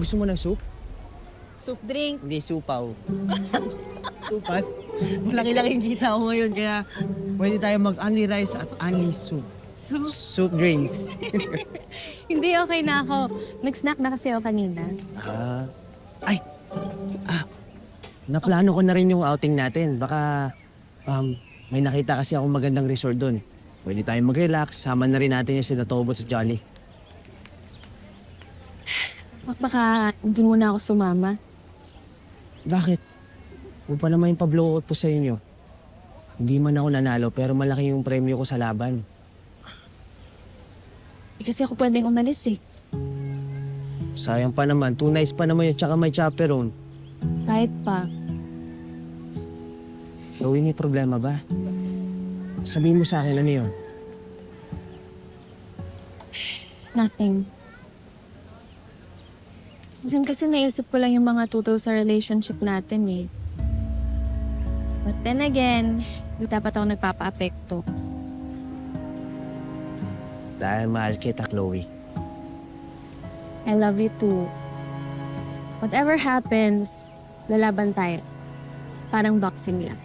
gusto mo ng soup? Soup drink. Hindi, supaw. Supas. Malaki-laking kita ko ngayon, kaya pwede tayo mag-only rice at only soup. Soup? Soup drinks. Hindi, okay na ako. Nag-snack na kasi ako kanina. Ay! Naplano ko na rin yung outing natin. Baka may nakita kasi akong magandang resort doon. Pwede tayong mag-relax. Sama na rin natin yung sina Tobo sa Jolly. Baka hindi mo na ako sumama. Bakit? Huwag pa naman yung pa-blowout po sa inyo. Hindi man ako nanalo, pero malaki yung premyo ko sa laban. Kasi ako pwedeng umalis eh. Sayang pa naman. 2 nights pa naman yun, tsaka may chaperone. Kahit pa. Chloe, may problema ba? Sabihin mo sa akin, ano yun? Nothing. Minsan kasi naisip ko lang yung mga tuto sa relationship natin eh. But then again, hindi dapat ako nagpapa-apekto. Dahil mahal kita, Chloe. I love you too. Whatever happens, lalaban tayo. Parang boxing lang.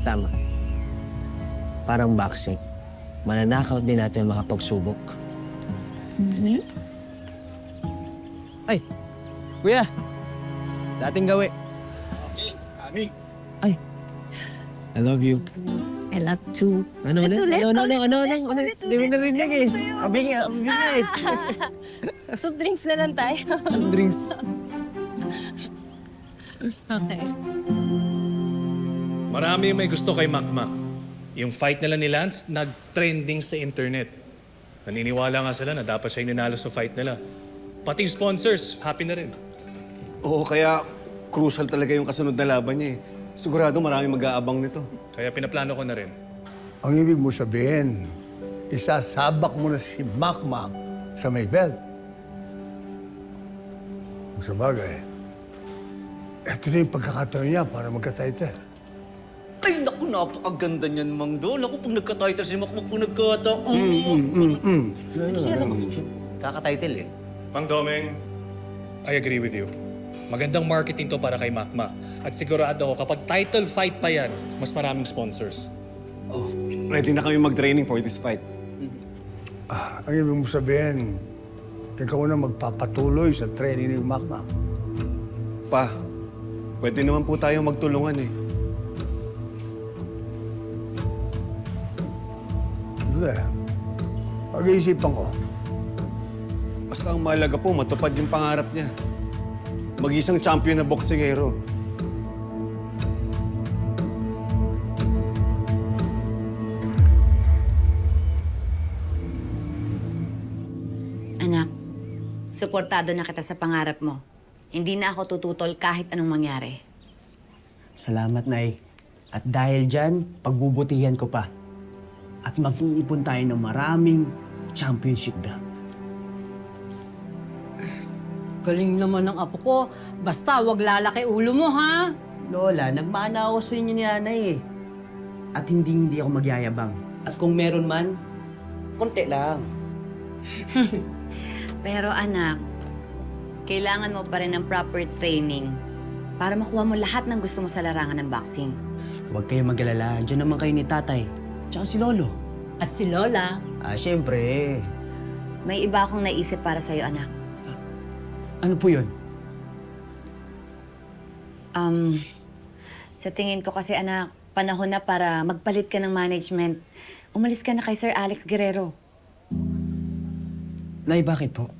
Tama. Parang boxing. Mananakaw din natin mga pagsubok. Mm-hmm. Ay! Kuya! Dating gawi. Okay, aming. Ay! I love you. I love too. Ano ulit? Ulit, Ano? ulit, Hindi mo narinig eh. Abing eh. Soup drinks na lang tayo. Soft drinks. Okay. Marami yung may gusto kay Makmak. Yung fight nila ni Lance, nag-trending sa internet. Naniniwala nga sila na dapat siya yung ninalo sa fight nila. Pati yung sponsors, happy na rin. Oo, kaya crucial talaga yung kasunod na laban niya eh. Sigurado marami mag-aabang nito. Kaya pinaplano ko na rin. Ang ibig mo sabihin, isasabak mo na si Makmak sa may belt. Kung sa bagay, eto na yung pagkakataon niya para magka-title. Ay, naku, napakaganda niyan, Mang Do. Naku, pag nagka-title si Makmak, pag nagkataon. Kaka-title eh. Mang Domeng, I agree with you. Magandang marketing to para kay Makmak. At sigurado ako, kapag title fight pa yan, mas maraming sponsors. Oh, ready na kami mag-training for this fight. Ang ibig mo sabihin, ikaw na magpapatuloy sa training ni Makmak. Pa, pwede naman po tayo magtulungan eh. Hindi. Pag-iisipan ko. Basta ang mahalaga po, matupad yung pangarap niya. Mag-isang champion na boksingero. Anak, suportado na kita sa pangarap mo. Hindi na ako tututol kahit anong mangyari. Salamat, Nay. At dahil dyan, pagbubutihan ko pa. At mag-iipon tayo ng maraming championship belt. Galing naman ng apo ko. Basta wag lalaki ulo mo, ha? Lola, nagmana ako sa inyo ni Anay eh. At hindi ako magyayabang. At kung meron man, konti lang. Pero anak, kailangan mo pa rin ng proper training para makuha mo lahat ng gusto mo sa larangan ng boxing. Huwag kayo mag-alala. Diyan naman kayo ni Tatay. Tsaka si Lolo. At si Lola. Siyempre. May iba akong naisip para sa'yo, anak. Ano po yun? Sa tingin ko kasi, anak, panahon na para magpalit ka ng management. Umalis ka na kay Sir Alex Guerrero. Nay, bakit po?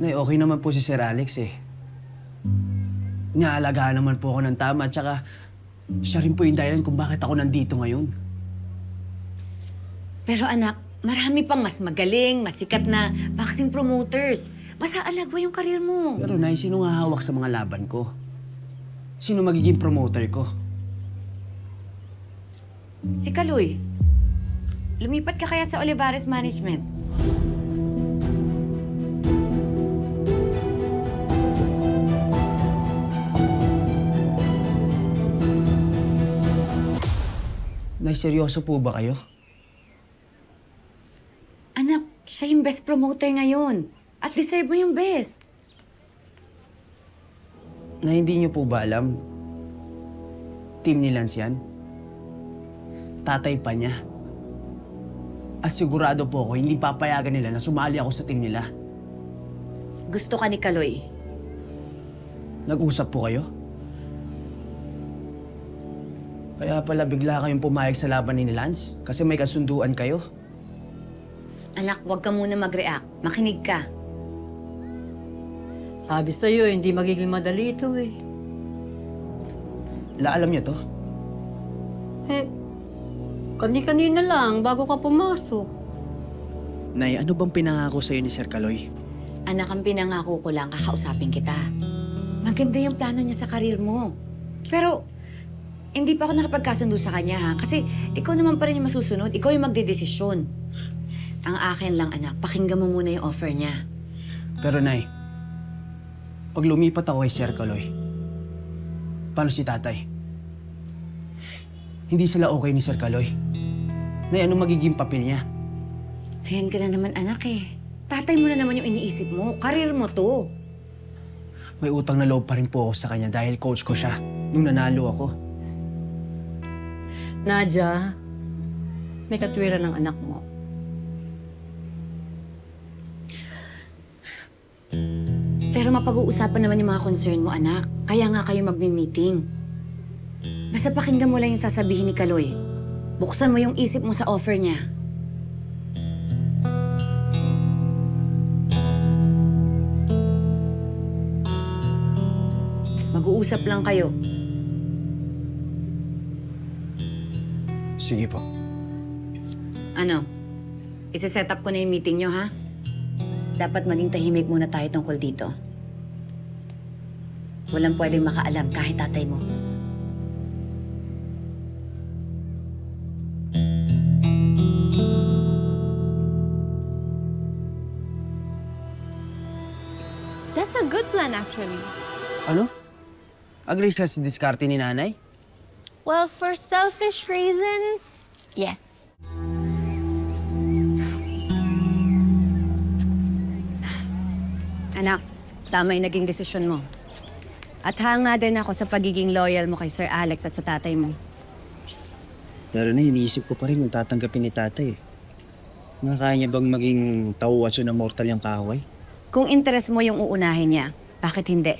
Nay, okay naman po si Sir Alex eh. Inaalagaan naman po ako ng tama, tsaka siya rin po yung dahilan kung bakit ako nandito ngayon. Pero anak, marami pang mas magaling, masikat na boxing promoters. Mas aalagwa yung karir mo. Pero Nay, sino nga hawak sa mga laban ko? Sino magiging promoter ko? Si Kaloy. Lumipat ka kaya sa Olivares Management? Nay, seryoso po ba kayo? Anak, siya yung best promoter ngayon. At deserve mo yung best. Na hindi niyo po ba alam? Team ni Lance yan. Tatay pa niya. At sigurado po ako, hindi papayagan nila na sumali ako sa team nila. Gusto ka ni Kaloy. Nag-usap po kayo? Kaya pala bigla kayong pumayag sa laban ni Lance? Kasi may kasunduan kayo? Anak, huwag ka muna mag-react. Makinig ka. Sabi sa'yo, hindi magiging madali ito eh. Alam niyo to? Eh, kani-kanina lang bago ka pumasok. Nay, ano bang pinangako sa'yo ni Sir Kaloy? Anak, ang pinangako ko lang, kakausapin kita. Maganda yung plano niya sa karir mo. Pero, hindi pa ako nakapagkasundo sa kanya, ha? Kasi ikaw naman pa rin yung masusunod. Ikaw yung magdedesisyon. Ang akin lang, anak, pakinggan mo muna yung offer niya. Pero Nay, pag lumipat ako kay Sir Kaloy, paano si tatay? Hindi sila okay ni Sir Kaloy. Nay, ano magiging papel niya? Ayan ka na naman, anak eh. Tatay mo na naman yung iniisip mo. Karir mo to. May utang na loob pa rin po ako sa kanya dahil coach ko siya nung nanalo ako. Nadia, may katwiran ng anak mo. Pero mapag-uusapan naman yung mga concern mo, anak. Kaya nga kayo magmi-meeting. Basta pakinggan mo lang yung sasabihin ni Kaloy. Buksan mo yung isip mo sa offer niya. Mag-uusap lang kayo. Sige po. Ano? Isi-set up ko na yung meeting nyo, ha? Dapat maging tahimik muna tayo tungkol dito. Walang pwedeng makaalam kahit tatay mo. That's a good plan, actually. Ano? Agree ka sa diskarte ni nanay? Well, for selfish reasons, yes. Anak, tama yung naging desisyon mo. At hanga din ako sa pagiging loyal mo kay Sir Alex at sa tatay mo. Pero na, iniisip ko pa rin kung tatanggapin ni tatay. Kaya niya bang maging tauwatso na mortal yung kahoy? Kung interest mo yung uunahin niya, bakit hindi?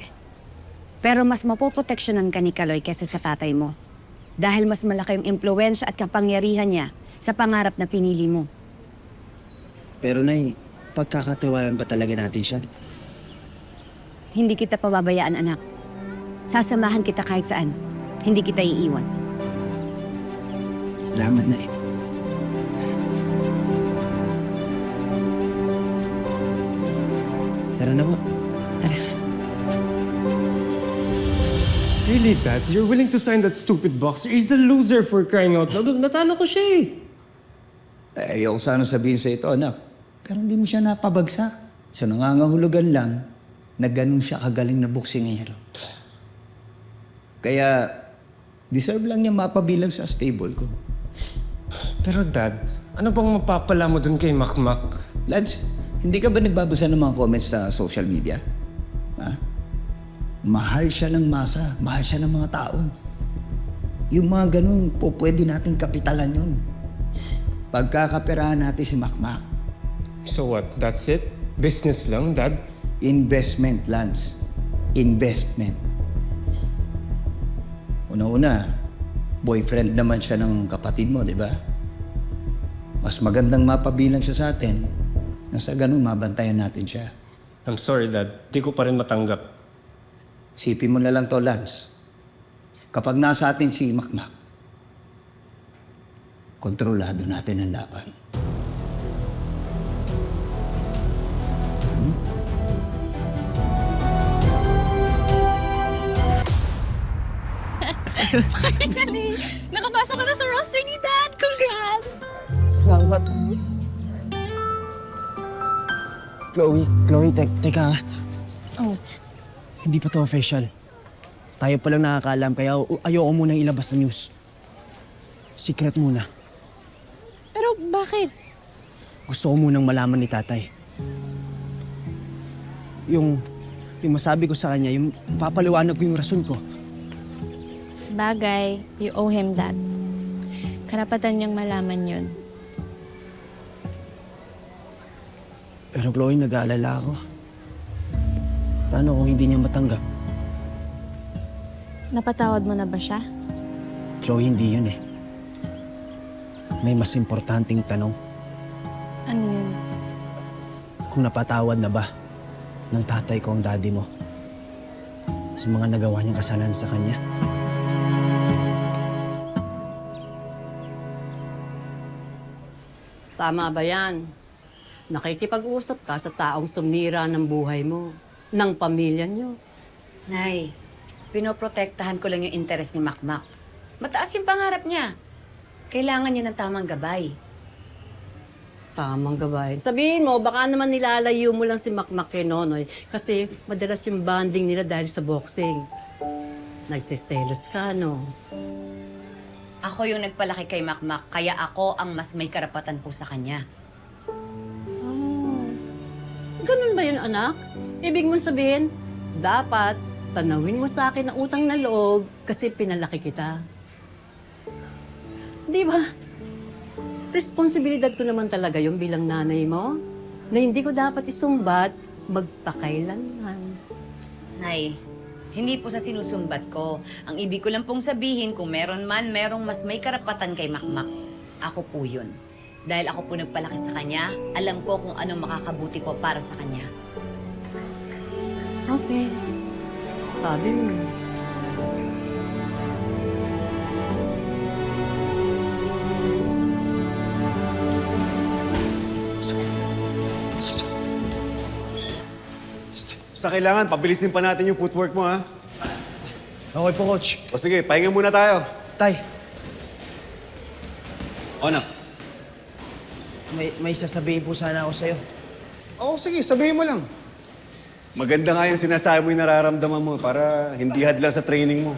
Pero mas mapoproteksyonan ka ni Kaloy kesa sa tatay mo. Dahil mas malaki yung impluwensya at kapangyarihan niya sa pangarap na pinili mo. Pero nay, pagkakatiwalaan ba talaga natin siya? Hindi kita pababayaan, anak. Sasamahan kita kahit saan. Hindi kita iiwan. Salamat, nay. Tara na po. Really, Dad? You're willing to sign that stupid boxer? He's a loser for crying out loud. Natalo ko siya eh. Ayaw ko sana sabihin sa ito, anak. Pero hindi mo siya napabagsak. Sa nangangahulugan lang na ganun siya kagaling na boksingero. Kaya, deserve lang niya mapabilang sa stable ko. Pero Dad, ano bang mapapala mo dun kay Makmak? Lance, hindi ka ba nagbabasa ng mga comments sa social media? Ha? Mahal siya ng masa, mahal siya ng mga tao. Yung mga ganun, pwede nating kapitalan yun. Pagkakaperahan natin si Makmak. So what, that's it? Business lang, Dad? Investment, Lance. Investment. Una-una, boyfriend naman siya ng kapatid mo, di ba? Mas magandang mapabilang siya sa atin na sa ganun mabantayan natin siya. I'm sorry, Dad. Di ko pa rin matanggap. Sipin mo na lang to, Lance. Kapag nasa atin si Makmak, kontrolado natin ang laban. Finally! Nakapasok ka na sa roster ni Dad! Congrats! Salamat. Chloe, teka nga. Oh. Hindi pa to official. Tayo pa lang nakakaalam, kaya ayoko munang ilabas sa news. Secret muna. Pero bakit? Gusto ko munang malaman ni tatay. yung masabi ko sa kanya, yung papaliwanag ko yung rason ko. Sabagay, you owe him that. Karapatan niyang malaman yun. Pero Chloe, nag-aalala ako. Paano kung hindi niya matanggap? Napatawad mo na ba siya? Chloe, hindi yun eh. May mas importanteng tanong. Ano yun? Kung napatawad na ba ng tatay ko ang daddy mo sa mga nagawa niyang kasalanan sa kanya? Tama ba yan? Nakikipag-usap ka sa taong sumira ng buhay mo, ng pamilya niyo. Nay, pinoprotektahan ko lang yung interes ni Makmak. Mataas yung pangarap niya. Kailangan niya ng tamang gabay. Tamang gabay. Sabihin mo, baka naman nilalayo mo lang si Makmak kay Nonoy kasi madalas yung bonding nila dahil sa boxing. Nagsiselos ka, no? Ako yung nagpalaki kay Makmak, kaya ako ang mas may karapatan po sa kanya. Oh. Ganun ba yun, anak? Ibig mong sabihin, dapat tanawin mo sa akin ang utang na loob kasi pinalaki kita. Di ba? Responsibilidad ko naman talaga yung bilang nanay mo na hindi ko dapat isumbat magpakailanman. Nay, hindi po sa sinusumbat ko. Ang ibig ko lang pong sabihin, kung meron man, merong mas may karapatan kay Makmak. Ako po yun. Dahil ako po nagpalaki sa kanya, alam ko kung anong makakabuti po para sa kanya. Okay. Sabi mo. Basta kailangan, pabilisin pa natin yung footwork mo, ha? Okay po, Coach. O sige, pahinga muna tayo. Tay, O, anak. may sasabihin po sana ako sa'yo. Oo, sige, sabihin mo lang. Maganda nga yung sinasabi mo yung nararamdaman mo para hindi hadlang sa training mo.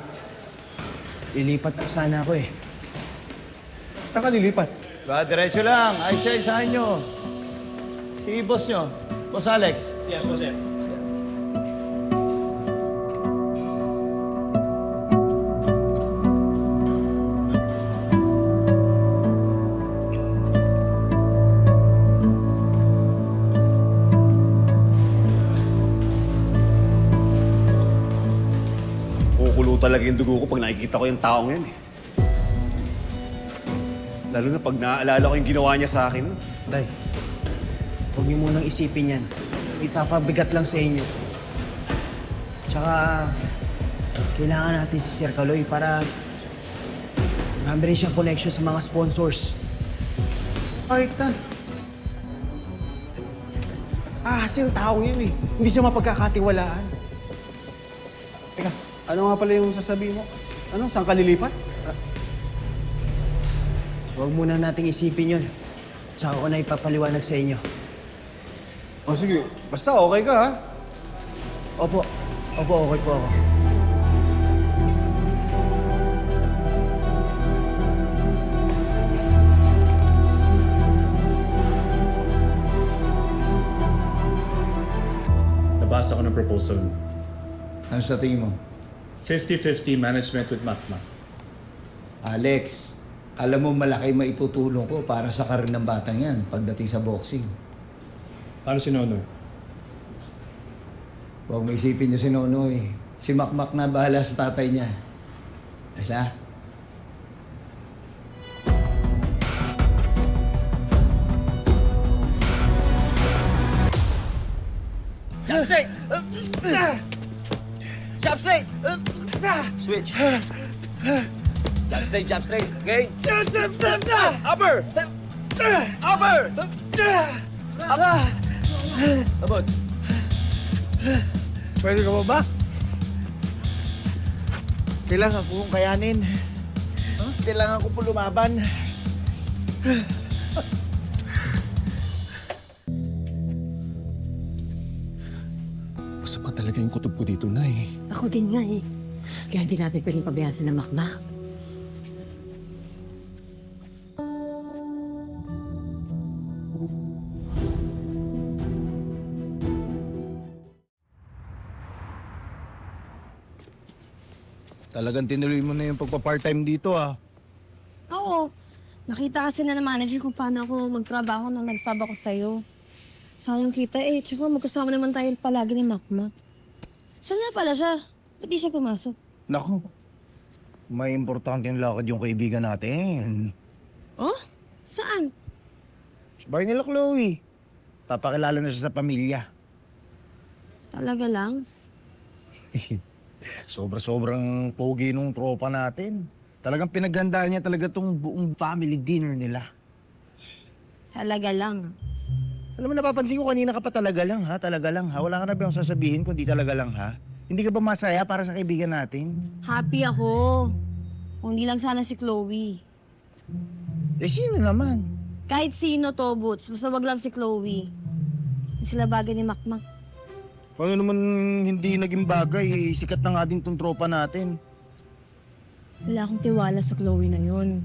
Lilipat po sana ako eh. Saan ka lilipat? Ba, diretso lang. Ay, siya, isahan nyo. Si boss nyo. Boss Alex. Kukulo talaga yung dugo ko pag nakikita ko yung taong yan, eh. Lalo na pag naaalala ko yung ginawa niya sa akin. Tay, huwag niyo munang isipin yan. Ipapabigat lang sa inyo. Tsaka, kailangan natin si Sir Kaloy para marami rin siyang connection sa mga sponsors. Ay, tan. Kasi yung taong yan, eh. Hindi siya mapagkakatiwalaan. Teka, ano nga pala yung sasabihin mo? Ano, saan ka lilipat? Huwag muna nating isipin yun. Tsaka ko na ipapaliwanag sa inyo. O sige, basta okay ka, ha? Opo, okay po ako. Nabasa ko ng proposal mo. Ano sa tingin mo? 50-50 management with Makmak. Alex, alam mo malaki maitutulong ko para sa karir ng batang yan pagdating sa boxing. Paano si Nonoy? Huwag mo isipin niyo si Nonoy. Si Makmak na bahala sa tatay niya. Asa? Jump straight! Jump straight! Switch. Jump straight. Okay? Upper! Upper! Abot. Pwede ka ba? Kailangan ko kong kayanin. Kailangan ko po lumaban. Masama talaga yung kutob ko dito, Nay. Ako din nga eh. Kaya hindi natin pwedeng pabayaan si Makmak. Talagang tinuloy mo na yung pagpa-part-time dito Oo. Nakita kasi na ng manager kung paano ako magtrabaho nung nag-sub ako sa'yo. Sayang kita eh. Tsaka magkasama naman tayo palagi ni Makmak. Saan na pala siya? Ba't di siya pumasok? Naku, may importanteng lakad yung kaibigan natin. Oh? Saan? Sa bahay nila Chloe. Papakilala na siya sa pamilya. Talaga lang? Sobrang pogi nung tropa natin. Talagang pinaghandaan niya talaga tong buong family dinner nila. Talaga lang. Alam mo, napapansin ko kanina ka pa talaga lang ha. Wala ka na ba yung sasabihin kung di talaga lang ha? Hindi ka ba masaya para sa kaibigan natin? Happy ako. Kung di lang sana si Chloe. Eh, sino naman? Kahit sino to, Boots. Basta wag lang si Chloe. Hindi sila bagay ni Makmak. Paano naman hindi naging bagay? Sikat na nga din tong tropa natin. Wala akong tiwala sa Chloe na yun.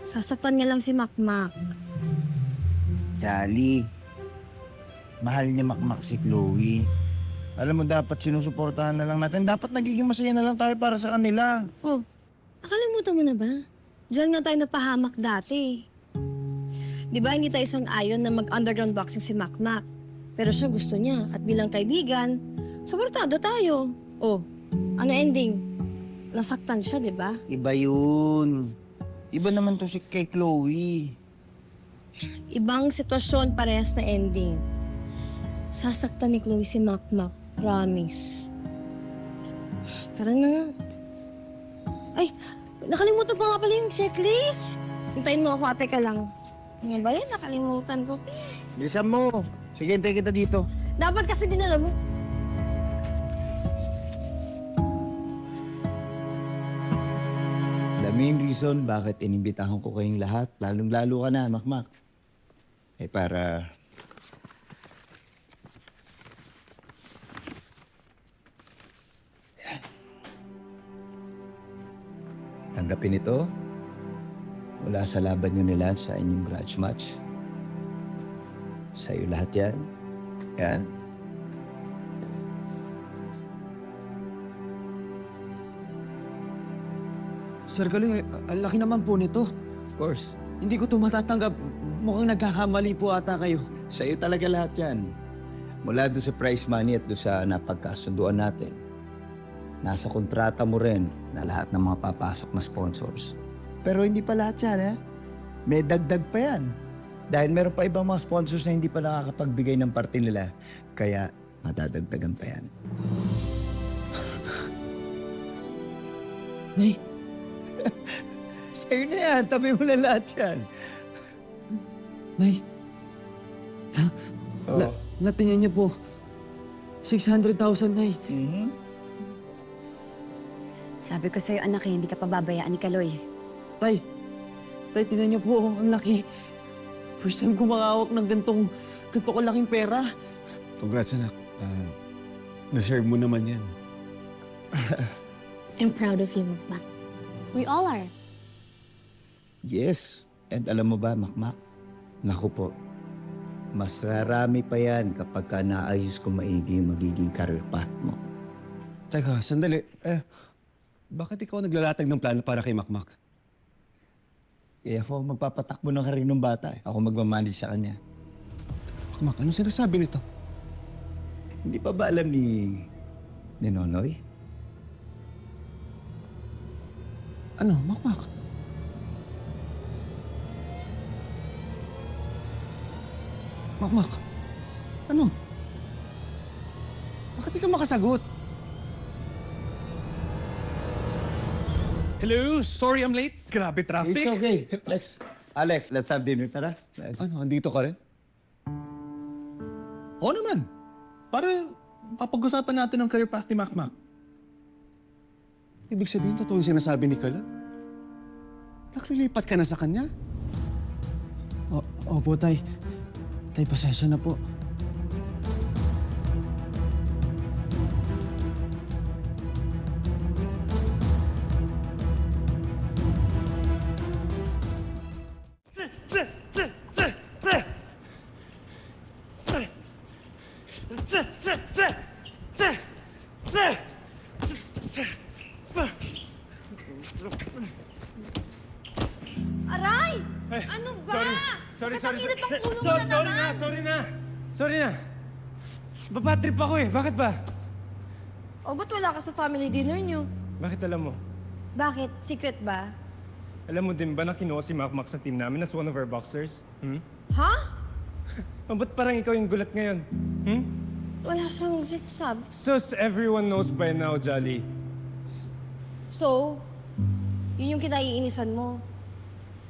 Sasaktan niya lang si Makmak. Chali, mahal niya Makmak si Chloe. Alam mo, dapat sinusuportahan na lang natin. Dapat nagiging masaya na lang tayo para sa kanila. Oh, nakalimutan mo na ba? Diyan nga tayo napahamak dati. Di ba hindi tayo sang-ayon na mag-underground boxing si Makmak? Pero siya gusto niya at bilang kaibigan, suportado tayo. Oh, ano ending? Nasaktan siya, di ba? Iba yun. Iba naman to si kay Chloe. Ibang sitwasyon, parehas na ending. Sasaktan ni Chloe si Makmak. Promise. Tara na nga. Ay, nakalimutan ko nga pala yung checklist. Hintayin mo ako, ate ka lang. Nga ba yan? Nakalimutan ko. Bilisan mo. Sige, hintay kita dito. Dapat kasi dinala mo. The main reason bakit inimbitahan ko kayong lahat, lalong-lalo ka na, Makmak. Eh para... Yan. Tanggapin ito mula sa laban nyo nila sa inyong grudge match. Sa'yo lahat yan. Yan. Sir Galoy, ang laki naman po nito. Of course. Hindi ko ito matatanggap. Mukhang nagkakamali po ata kayo. Sa'yo talaga lahat yan. Mula doon sa prize money at doon sa napagkasunduan natin. Nasa kontrata mo rin na lahat ng mga papasok na sponsors. Pero hindi pa lahat yan, eh. May dagdag pa yan. Dahil meron pa ibang mga sponsors na hindi pa nakakapagbigay ng parte nila. Kaya madadagdagan pa yan. Nay, Sa'yo na yan. Tabi mo na lahat yan. Nay. Natingnan niyo po. 600,000, Nay. Mm-hmm. Sabi ko sa'yo, anak, hindi ka pababayaan ni Kaloy. Tay, tingnan niyo po. Ang laki. First time ko makahawak ng ganito kalaking pera. Congrats, anak. Deserve mo naman yan. I'm proud of you, Makmak. We all are. Yes. And alam mo ba, Makmak? Naku po, mas rarami pa yan kapag ka naayos ko maigi yung magiging career path mo. Teka, sandali. Bakit ikaw naglalatag ng plano para kay Makmak? Eh ako magpapatakbo ng karir ng bata. Ako magmamanage sa kanya. Makmak, anong sinasabi nito? Hindi pa ba alam ni Nonoy? Ano, Makmak? Makmak, ano? Bakit di ka makasagot? Hello, sorry I'm late. Grabe traffic. It's okay. Alex, let's have dinner. Tara. Ano, andito ka rin? Oo naman. Para papag-usapan natin ang career path ni Makmak. Ibig sabihin, totoo yung sinasabi ni Kala? Naklilipat ka na sa kanya? Opo, Tay. Tay, pasensya na po. Ano ba? Sorry. Katangina tong ulo mo Sorry, na sorry naman. na. Sorry na. Baba trip ako eh. Bakit ba? O, ba't wala ka sa family dinner niyo? Bakit alam mo? Bakit? Secret ba? Alam mo din ba na kinuha si Mac sa team namin as one of our boxers? Ha? O ba't parang ikaw yung gulat ngayon? Wala siyang sinasabi. Sus, everyone knows by now, Jolly. So, yun yung kinaiinisan mo.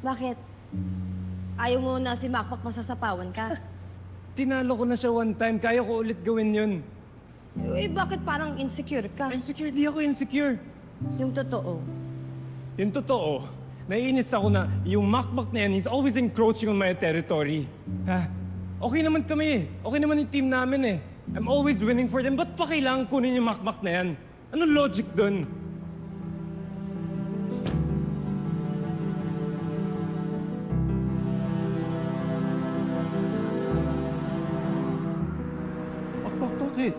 Bakit? Ayaw mo na si Makmak masasapawan ka? Tinalo ko na siya one time. Kaya ko ulit gawin yun. Eh, bakit parang insecure ka? Insecure? Di ako insecure. Yung totoo. Yung totoo, naiinis ako na yung Makmak na yan, he's always encroaching on my territory. Ha? Okay naman kami eh. Okay naman yung team namin eh. I'm always winning for them. Ba't pa kailangan kunin yung Makmak na yan? Anong logic dun? Bakit?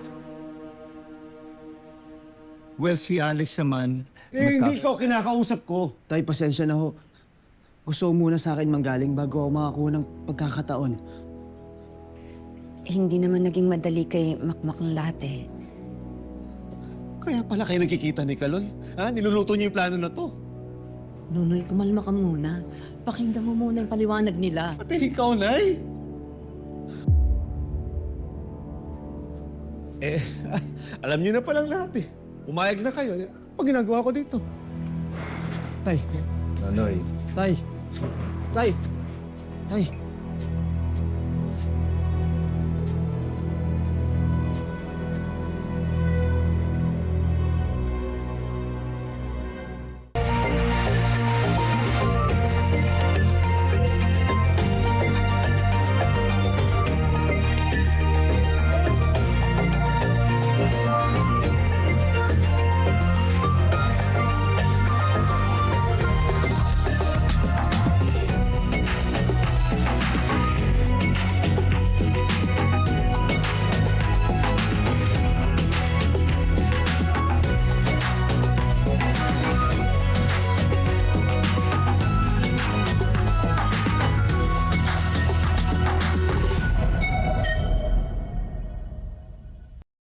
Well, si Alex naman, Hindi ikaw kinakausap ko. Tay, pasensya na ho. Gusto mo muna sa akin manggaling bago ako makakuha ng pagkakataon. Hindi naman naging madali kay Makmak ang lahat eh. Kaya pala kayo nagkikita ni Kaloy. Ha? Niluluto niyo yung plano na to. Nunoy, kumalma ka muna. Pakinggan mo muna yung paliwanag nila. Pati ikaw, Nay. Alam niyo na palang lahat eh. Umayag na kayo. Pag ginagawa ko dito. Tay, Nonoy. tay, tay, tay.